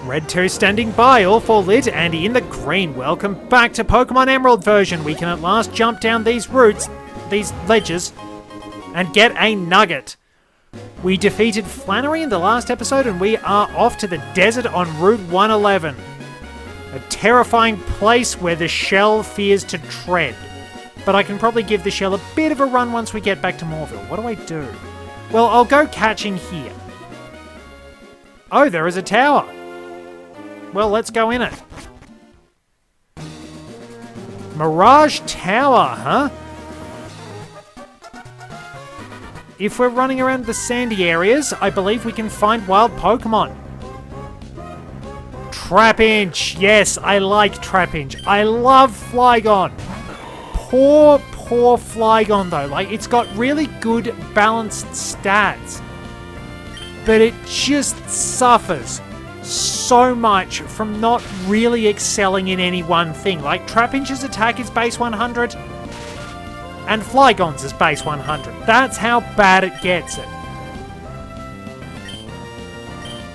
Red 2 standing by, all for lit, and in the green. Welcome back to Pokemon Emerald version. We can at last jump down these routes, these ledges, and get a nugget. We defeated Flannery in the last episode, and we are off to the desert on Route 111. A terrifying place where the shell fears to tread. But I can probably give the shell a bit of a run once we get back to Moorville. What do I do? Well, I'll go catching here. Oh, there is a tower. Well, let's go in it. Mirage Tower, huh? If we're running around the sandy areas, I believe we can find wild Pokemon. Trapinch! Yes, I like Trapinch. I love Flygon. Poor Flygon, though. Like, it's got really good balanced stats. But it just suffers so much from not really excelling in any one thing. Like, Trapinch's attack is base 100, and Flygon's is base 100. That's how bad it gets it.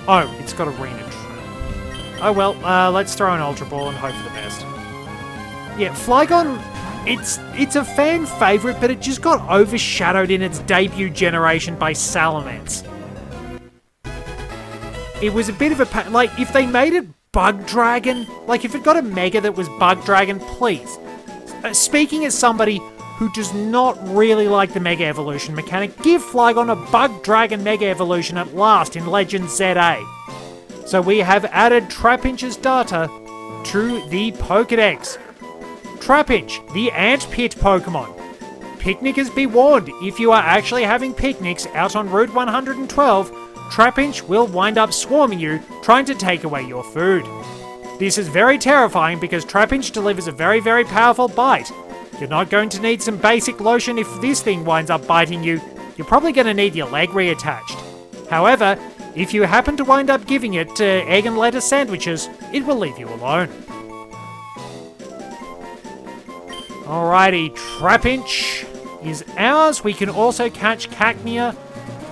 Oh, it's got Arena Trap. Oh well, let's throw an Ultra Ball and hope for the best. Yeah, Flygon, it's a fan favourite, but it just got overshadowed in its debut generation by Salamence. It was a bit of a... Like, if they made it Bug Dragon, like, if it got a Mega that was Bug Dragon, please. Speaking as somebody who does not really like the Mega Evolution mechanic, give Flygon a Bug Dragon Mega Evolution at last in Legend ZA. So we have added Trapinch's data to the Pokedex. Trapinch, the Ant Pit Pokemon. Picnickers be warned, if you are actually having picnics out on Route 112, Trapinch will wind up swarming you, trying to take away your food. This is very terrifying because Trapinch delivers a very, very powerful bite. You're not going to need some basic lotion if this thing winds up biting you. You're probably going to need your leg reattached. However, if you happen to wind up giving it egg and lettuce sandwiches, it will leave you alone. Alrighty, Trapinch is ours. We can also catch Cacnea,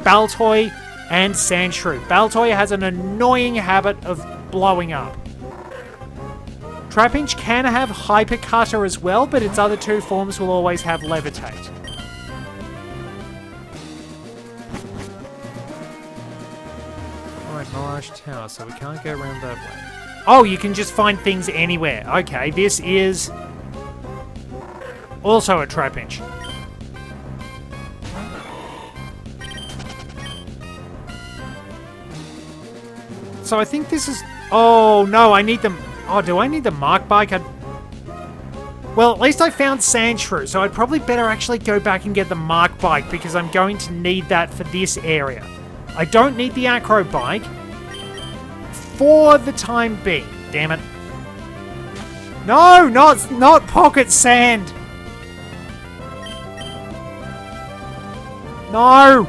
Baltoy, and Sandshrew. Baltoy has an annoying habit of blowing up. Trapinch can have Hyper Cutter as well, but its other two forms will always have Levitate. Alright, Mirage Tower, so we can't go around that way. Oh, you can just find things anywhere. Okay, this is also a Trapinch. So I think this is... Oh, no, I need them... Oh, do I need the Mark Bike? Well, at least I found Sandshrew, so I'd probably better actually go back and get the Mark Bike because I'm going to need that for this area. I don't need the Acro Bike for the time being. Damn it. No, not Pocket Sand. No.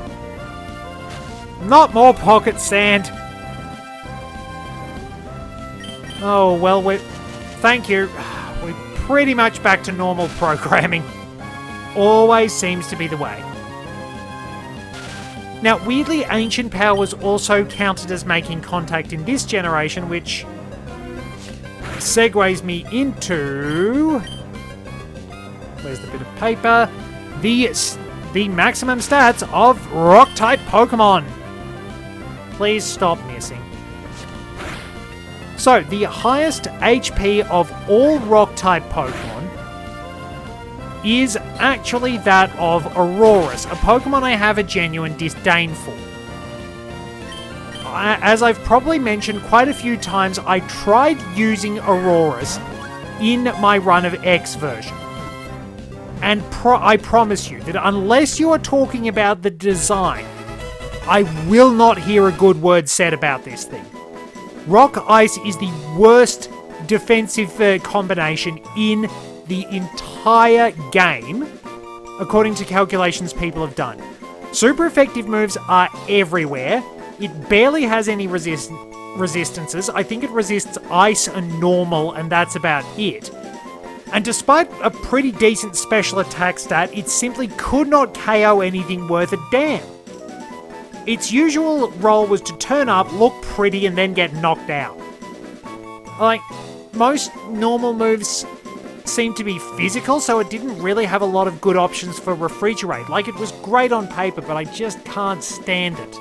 Not more Pocket Sand. Oh, well, thank you. We're pretty much back to normal programming. Always seems to be the way. Now, weirdly, Ancient Power was also counted as making contact in this generation, which segues me into... Where's the bit of paper? The maximum stats of Rock-type Pokemon. Please stop missing. So, the highest HP of all Rock-type Pokemon is actually that of Aurorus, a Pokemon I have a genuine disdain for. As I've probably mentioned quite a few times, I tried using Aurorus in my run of X version. And I promise you that unless you are talking about the design, I will not hear a good word said about this thing. Rock Ice is the worst defensive combination in the entire game, according to calculations people have done. Super effective moves are everywhere. It barely has any resistances. I think it resists Ice and Normal, and that's about it. And despite a pretty decent special attack stat, it simply could not KO anything worth a damn. Its usual role was to turn up, look pretty, and then get knocked out. Like, most normal moves seem to be physical, so it didn't really have a lot of good options for refrigerate. Like, it was great on paper, but I just can't stand it.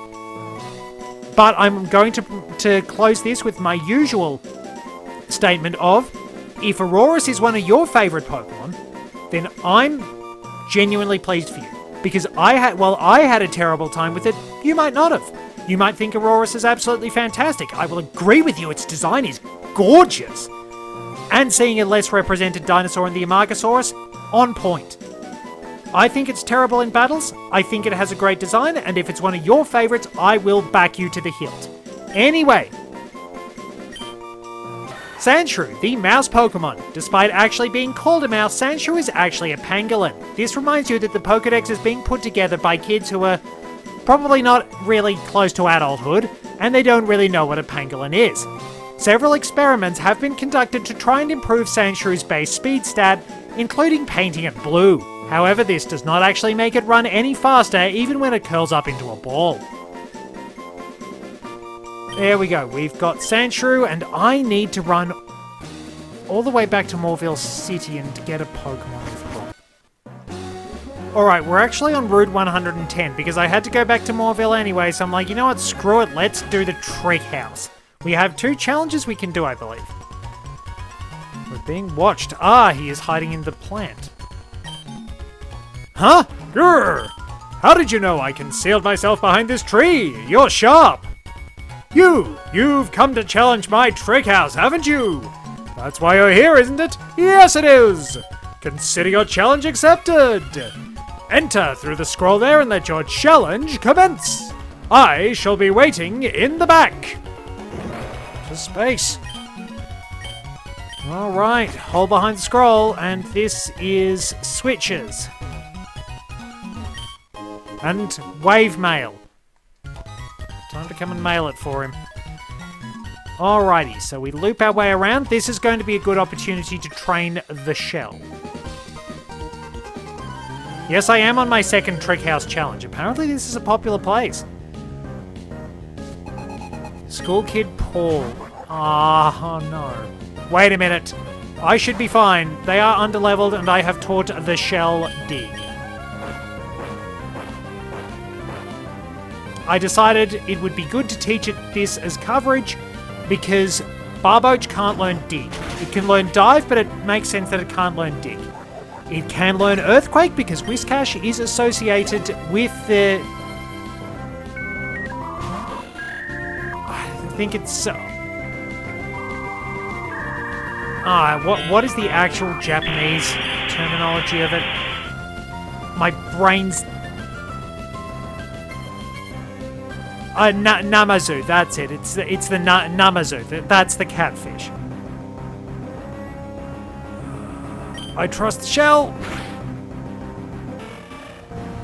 But I'm going to close this with my usual statement of, if Aurorus is one of your favourite Pokemon, then I'm genuinely pleased for you. Because I had a terrible time with it, you might not have. You might think Aurorus is absolutely fantastic. I will agree with you, its design is gorgeous. And seeing a less represented dinosaur in the Amargasaurus, on point. I think it's terrible in battles, I think it has a great design, and if it's one of your favourites, I will back you to the hilt. Anyway, Sandshrew, the mouse Pokemon. Despite actually being called a mouse, Sandshrew is actually a pangolin. This reminds you that the Pokedex is being put together by kids who are probably not really close to adulthood, and they don't really know what a pangolin is. Several experiments have been conducted to try and improve Sandshrew's base speed stat, including painting it blue. However, this does not actually make it run any faster, even when it curls up into a ball. There we go, we've got Sandshrew, and I need to run all the way back to Morville City and get a Pokemon from. Alright, we're actually on Route 110, because I had to go back to Morville anyway, so I'm like, you know what, screw it, let's do the Trick House. We have 2 challenges we can do, I believe. We're being watched. Ah, he is hiding in the plant. Huh? Grr! How did you know I concealed myself behind this tree? You're sharp! You've come to challenge my Trick House, haven't you? That's why you're here, isn't it? Yes, it is! Consider your challenge accepted! Enter through the scroll there and let your challenge commence! I shall be waiting in the back! To space. Alright, hold behind the scroll, and this is switches. And wave mail. Time to come and mail it for him. Alrighty, so we loop our way around. This is going to be a good opportunity to train the shell. Yes, I am on my second Trick House challenge. Apparently this is a popular place. School kid Paul. Ah, oh no. Wait a minute. I should be fine. They are underleveled and I have taught the shell dig. I decided it would be good to teach it this as coverage because Barboach can't learn dig. It can learn dive, but it makes sense that it can't learn dig. It can learn earthquake because Whiscash is associated with the... I think it's... what is the actual Japanese terminology of it? My brain's... Namazu, that's it. It's the Namazu. That's the catfish. I trust the shell.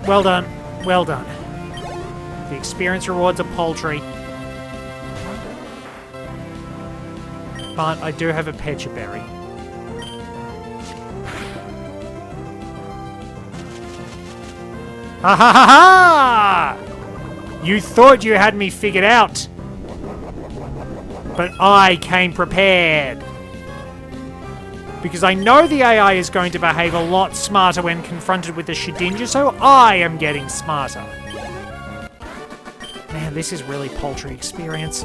Well done. Well done. The experience rewards are paltry. But I do have a Pecha Berry. Ha ha ha ha! You thought you had me figured out. But I came prepared. Because I know the AI is going to behave a lot smarter when confronted with the Shedinja, so I am getting smarter. Man, this is really paltry experience.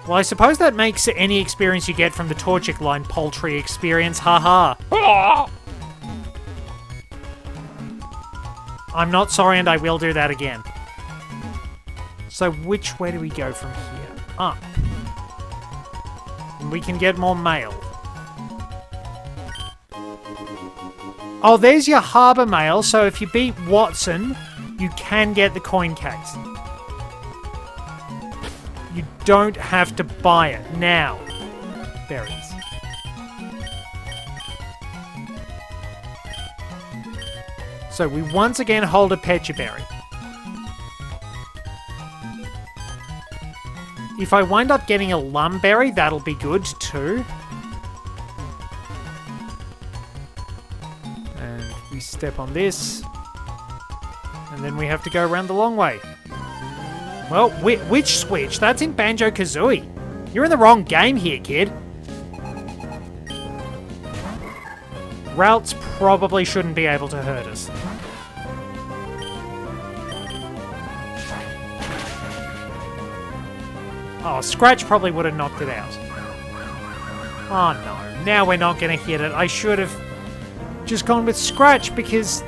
Well, I suppose that makes any experience you get from the Torchic line paltry experience, haha. I'm not sorry and I will do that again. So which way do we go from here? Up. And we can get more mail. Oh, there's your harbour mail, so if you beat Watson, you can get the coin case. You don't have to buy it. Now. Berries. So we once again hold a Pecha Berry. If I wind up getting a Lumberry, that'll be good too. And we step on this. And then we have to go around the long way. Well, which switch? That's in Banjo-Kazooie. You're in the wrong game here, kid. Routes probably shouldn't be able to hurt us. Oh, Scratch probably would have knocked it out. Oh no, now we're not going to hit it. I should have just gone with Scratch because...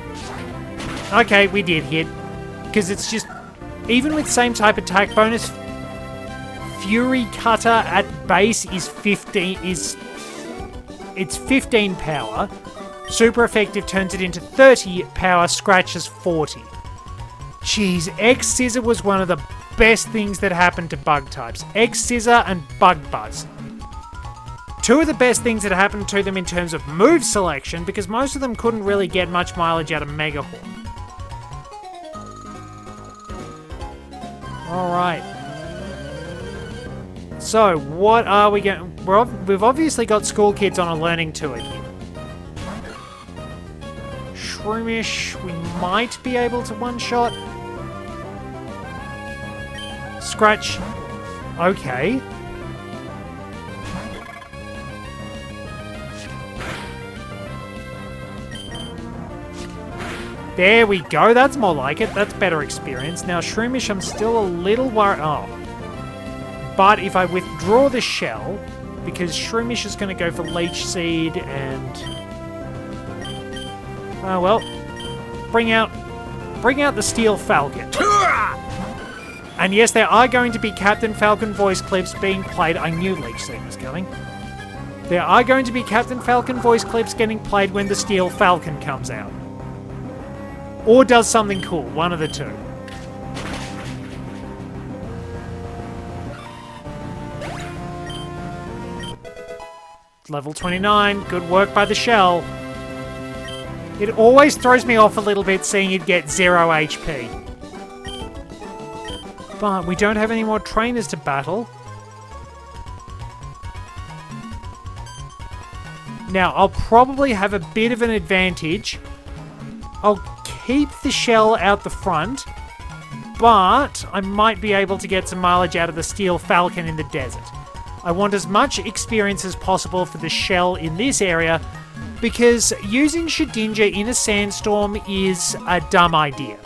Okay, we did hit. Because it's just... Even with same type attack bonus, Fury Cutter at base is 15... It's 15 power. Super effective turns it into 30 power. Scratch is 40. Jeez, X-Scissor was one of the best things that happened to bug types. X-Scissor and Bug Buzz. Two of the best things that happened to them in terms of move selection, because most of them couldn't really get much mileage out of Mega Horn. Alright. So, what are we going... We've obviously got school kids on a learning tour here. Shroomish, we might be able to one-shot. Scratch. Okay. There we go. That's more like it. That's better experience. Now, Shroomish, I'm still a little worried. Oh. But if I withdraw the shell, because Shroomish is going to go for Leech Seed and... Oh, well. Bring out the Steel Falcon. And yes, there are going to be Captain Falcon voice clips being played. I knew Leech Seed was coming. There are going to be Captain Falcon voice clips getting played when the Steel Falcon comes out. Or does something cool. One of the two. Level 29. Good work by the shell. It always throws me off a little bit seeing it get 0 HP. But we don't have any more trainers to battle. Now, I'll probably have a bit of an advantage. I'll keep the shell out the front, but I might be able to get some mileage out of the Steel Falcon in the desert. I want as much experience as possible for the shell in this area, because using Shedinja in a sandstorm is a dumb idea.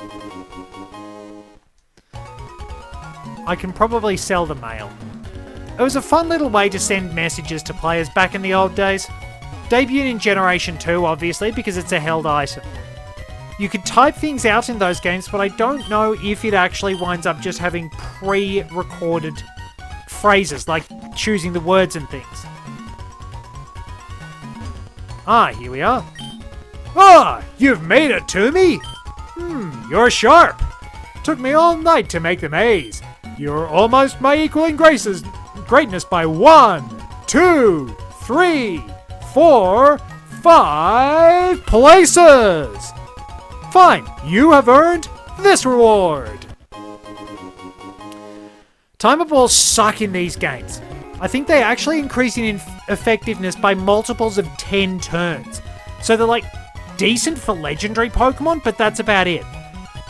I can probably sell the mail. It was a fun little way to send messages to players back in the old days. Debuted in Generation 2, obviously, because it's a held item. You could type things out in those games, but I don't know if it actually winds up just having pre-recorded phrases, like choosing the words and things. Ah, here we are. Ah, you've made it to me? You're sharp. Took me all night to make the maze. You're almost my equal in greatness by 1, 2, 3, 4, 5 places. Fine, you have earned this reward. Timer balls suck in these games. I think they actually increase in effectiveness by multiples of 10 turns. So they're like decent for legendary Pokemon, but that's about it.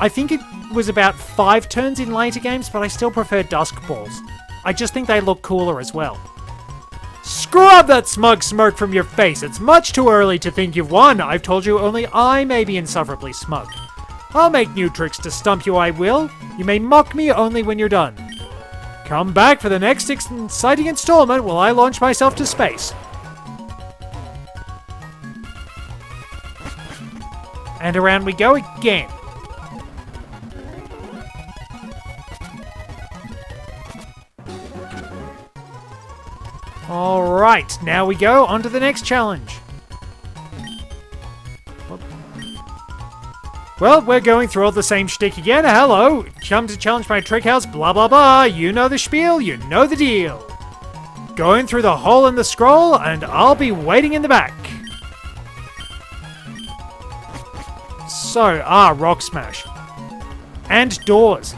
I think it was about 5 turns in later games, but I still prefer Dusk Balls. I just think they look cooler as well. Scrub that smug smirk from your face. It's much too early to think you've won. I've told you only I may be insufferably smug. I'll make new tricks to stump you, I will. You may mock me only when you're done. Come back for the next exciting installment while I launch myself to space. And around we go again. Alright, now we go on to the next challenge. Well, we're going through all the same shtick again. Hello, come to challenge my trick house, blah blah blah. You know the spiel, you know the deal. Going through the hole in the scroll, and I'll be waiting in the back. So, Rock Smash. And doors.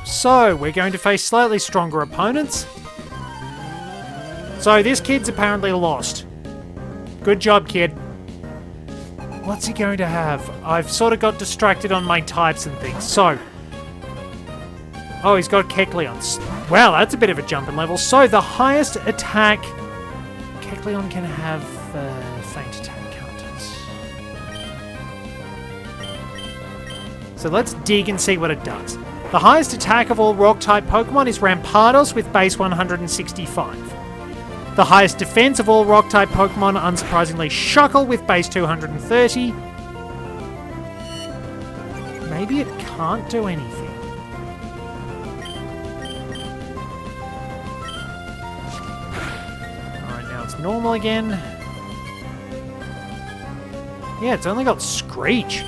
So, we're going to face slightly stronger opponents. So, this kid's apparently lost. Good job, kid. what's he going to have? I've sort of got distracted on my types and things. So, oh, he's got Kecleon. Wow, that's a bit of a jump in level. So, the highest attack... Kecleon can have faint attack counters. So, let's dig and see what it does. The highest attack of all Rock-type Pokemon is Rampardos with base 165. The highest defense of all Rock-type Pokemon, unsurprisingly, Shuckle with base 230. Maybe it can't do anything. Alright, now it's normal again. Yeah, it's only got Screech.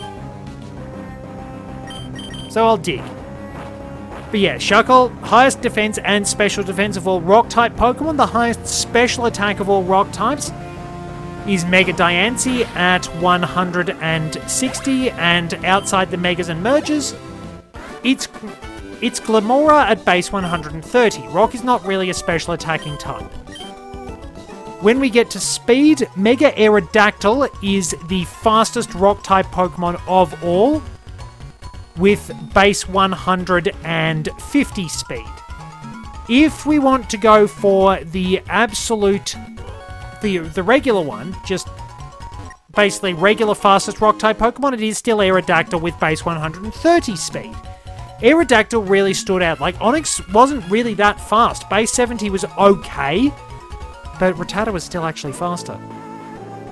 So I'll dig. But yeah, Shuckle, highest defense and special defense of all Rock-type Pokemon. The highest special attack of all Rock types is Mega Diancie at 160, and outside the Megas and Merges, it's Glamora at base 130. Rock is not really a special attacking type. When we get to speed, Mega Aerodactyl is the fastest Rock-type Pokemon of all, with base 150 speed. If we want to go for the absolute, the regular one, just basically regular fastest Rock-type Pokemon, it is still Aerodactyl with base 130 speed. Aerodactyl really stood out. Like, Onix wasn't really that fast. Base 70 was okay, but Rattata was still actually faster.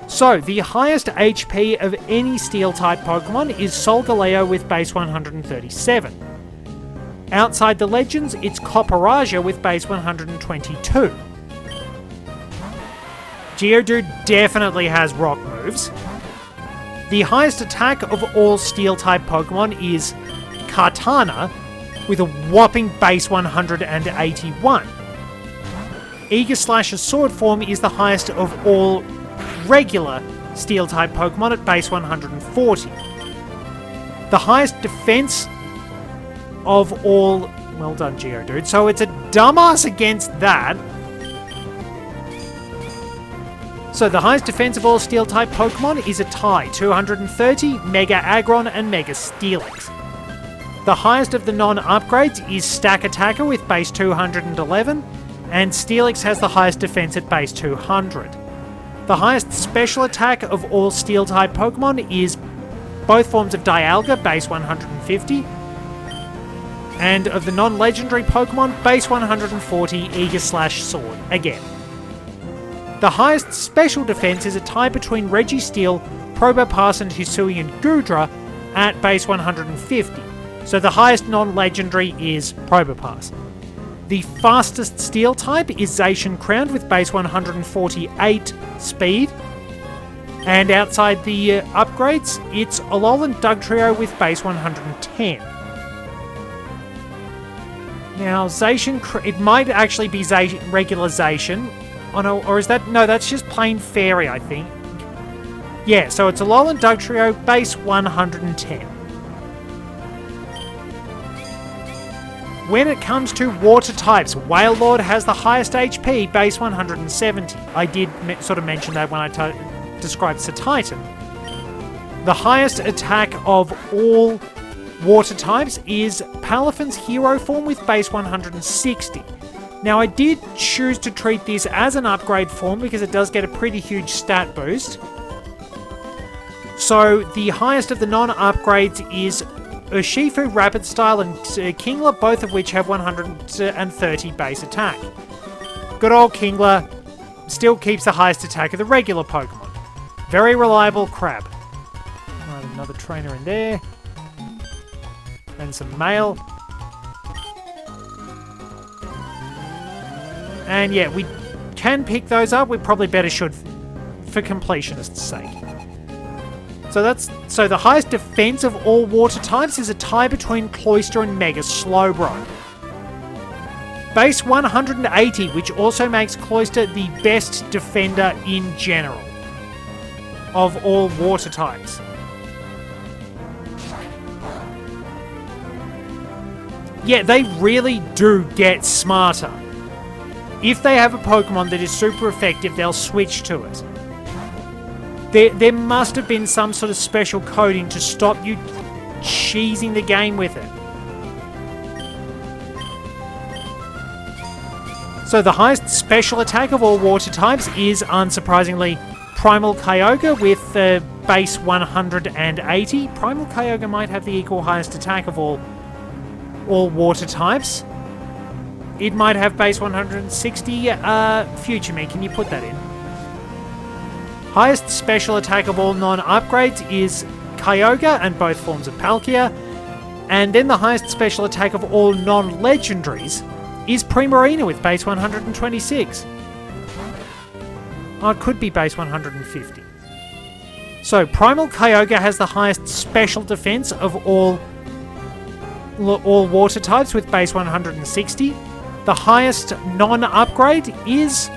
So, the highest HP of any Steel-type Pokemon is Solgaleo with base 137. Outside the Legends, it's Copperajah with base 122. Geodude definitely has rock moves. The highest attack of all Steel-type Pokemon is Kartana with a whopping base 181. Aegislash's sword form is the highest of all regular Steel-type Pokemon at base 140. The highest defense of all... Well done, Geodude. So it's a dumbass against that. So the highest defense of all Steel-type Pokemon is a tie, 230, Mega Aggron and Mega Steelix. The highest of the non-upgrades is Stack Attacker with base 211, and Steelix has the highest defense at base 200. The highest special attack of all Steel-type Pokemon is both forms of Dialga, base 150, and of the non-legendary Pokemon, base 140, Aegislash Sword, again. The highest special defense is a tie between Registeel, Probopass and Hisuian Goodra at base 150, so the highest non-legendary is Probopass. The fastest Steel type is Zacian Crowned with base 148 speed. And outside the upgrades, it's Alolan Dugtrio with base 110. Now, Zacian, it might actually be regular Zacian. Oh no, or is that... No, that's just plain Fairy, I think. Yeah, so it's Alolan Dugtrio, base 110. When it comes to water types, Wailord has the highest HP, base 170. I did sort of mention that when I described Satitan. The highest attack of all water types is Palafin's hero form with base 160. Now I did choose to treat this as an upgrade form because it does get a pretty huge stat boost. So the highest of the non-upgrades is Urshifu, Rapid Style, and Kingler, both of which have 130 base attack. Good old Kingler still keeps the highest attack of the regular Pokemon. Very reliable crab. Right, another trainer in there. And some mail. And yeah, we can pick those up. We probably better should for completionist's sake. So the highest defense of all water types is a tie between Cloyster and Mega Slowbro. Base 180, which also makes Cloyster the best defender in general of all water types. Yeah, they really do get smarter. If they have a Pokemon that is super effective, they'll switch to it. There must have been some sort of special coding to stop you cheesing the game with it. So the highest special attack of all water types is, unsurprisingly, Primal Kyogre with base 180. Primal Kyogre might have the equal highest attack of all water types. It might have base 160. Future me, can you put that in? Highest special attack of all non-upgrades is Kyogre and both forms of Palkia. And then the highest special attack of all non-legendaries is Primarina with base 126. Oh, it could be base 150. So, Primal Kyogre has the highest special defense of all water types with base 160. The highest non-upgrade is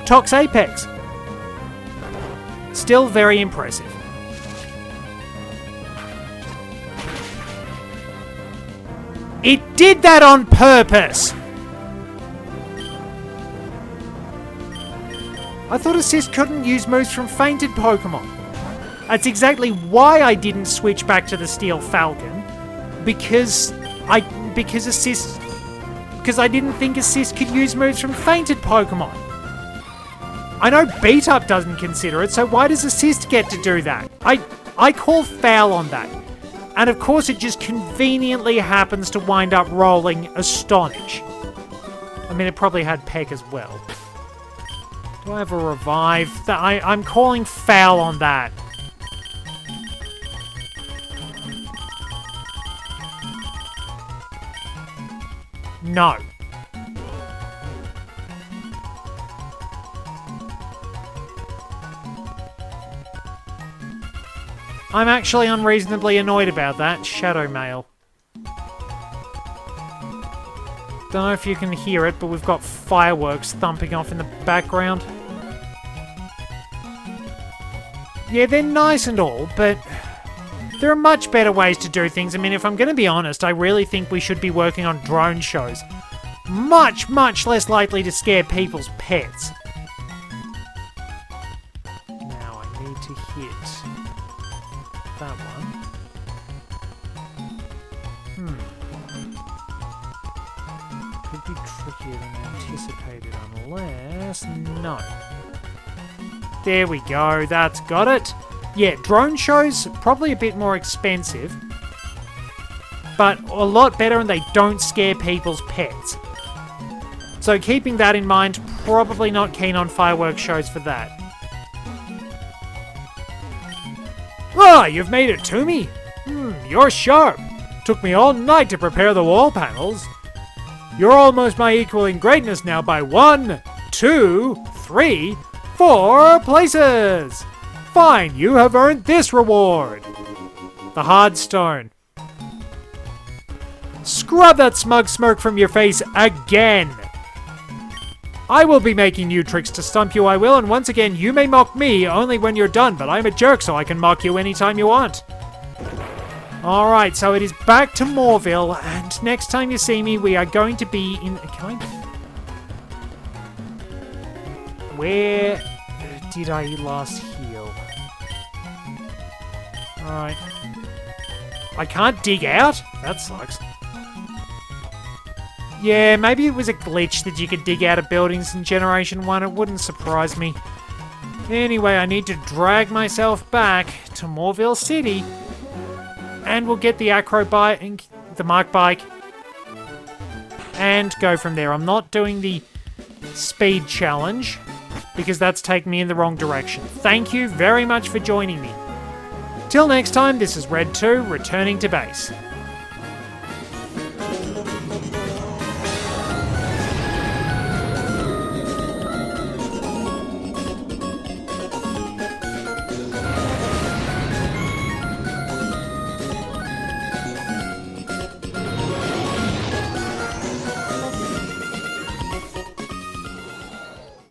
Tox Apex. Still very impressive. It did that on purpose! I thought Assist couldn't use moves from fainted Pokemon. That's exactly why I didn't switch back to the Steel Falcon. Because I didn't think Assist could use moves from fainted Pokemon. I know Beat Up doesn't consider it, so why does Assist get to do that? I call foul on that. And of course it just conveniently happens to wind up rolling Astonish. I mean, it probably had Peck as well. Do I have a revive? I'm calling foul on that. No. I'm actually unreasonably annoyed about that. Shadow Mail. Don't know if you can hear it, but we've got fireworks thumping off in the background. Yeah, they're nice and all, but there are much better ways to do things. I mean, if I'm going to be honest, I really think we should be working on drone shows. Much, much less likely to scare people's pets. Now I need to hit that one. Could be trickier than anticipated unless... No. There we go, that's got it. Yeah, drone shows, probably a bit more expensive, but a lot better and they don't scare people's pets. So keeping that in mind, probably not keen on fireworks shows for that. Ah, you've made it to me? You're sharp. Took me all night to prepare the wall panels. You're almost my equal in greatness now by 1, 2, 3, 4 places. Fine, you have earned this reward. The hard stone. Scrub that smug smirk from your face again. I will be making new tricks to stump you, I will, and once again, you may mock me only when you're done, but I'm a jerk, so I can mock you anytime you want. Alright, so it is back to Moorville, and next time you see me, we are going to be in... Can I... Where did I last heal? Alright. I can't dig out? That sucks. Yeah, maybe it was a glitch that you could dig out of buildings in Generation 1. It wouldn't surprise me. Anyway, I need to drag myself back to Moorville City. And we'll get the Acro Bike, the Mark Bike. And go from there. I'm not doing the speed challenge, because that's taking me in the wrong direction. Thank you very much for joining me. Till next time, this is Red 2, returning to base.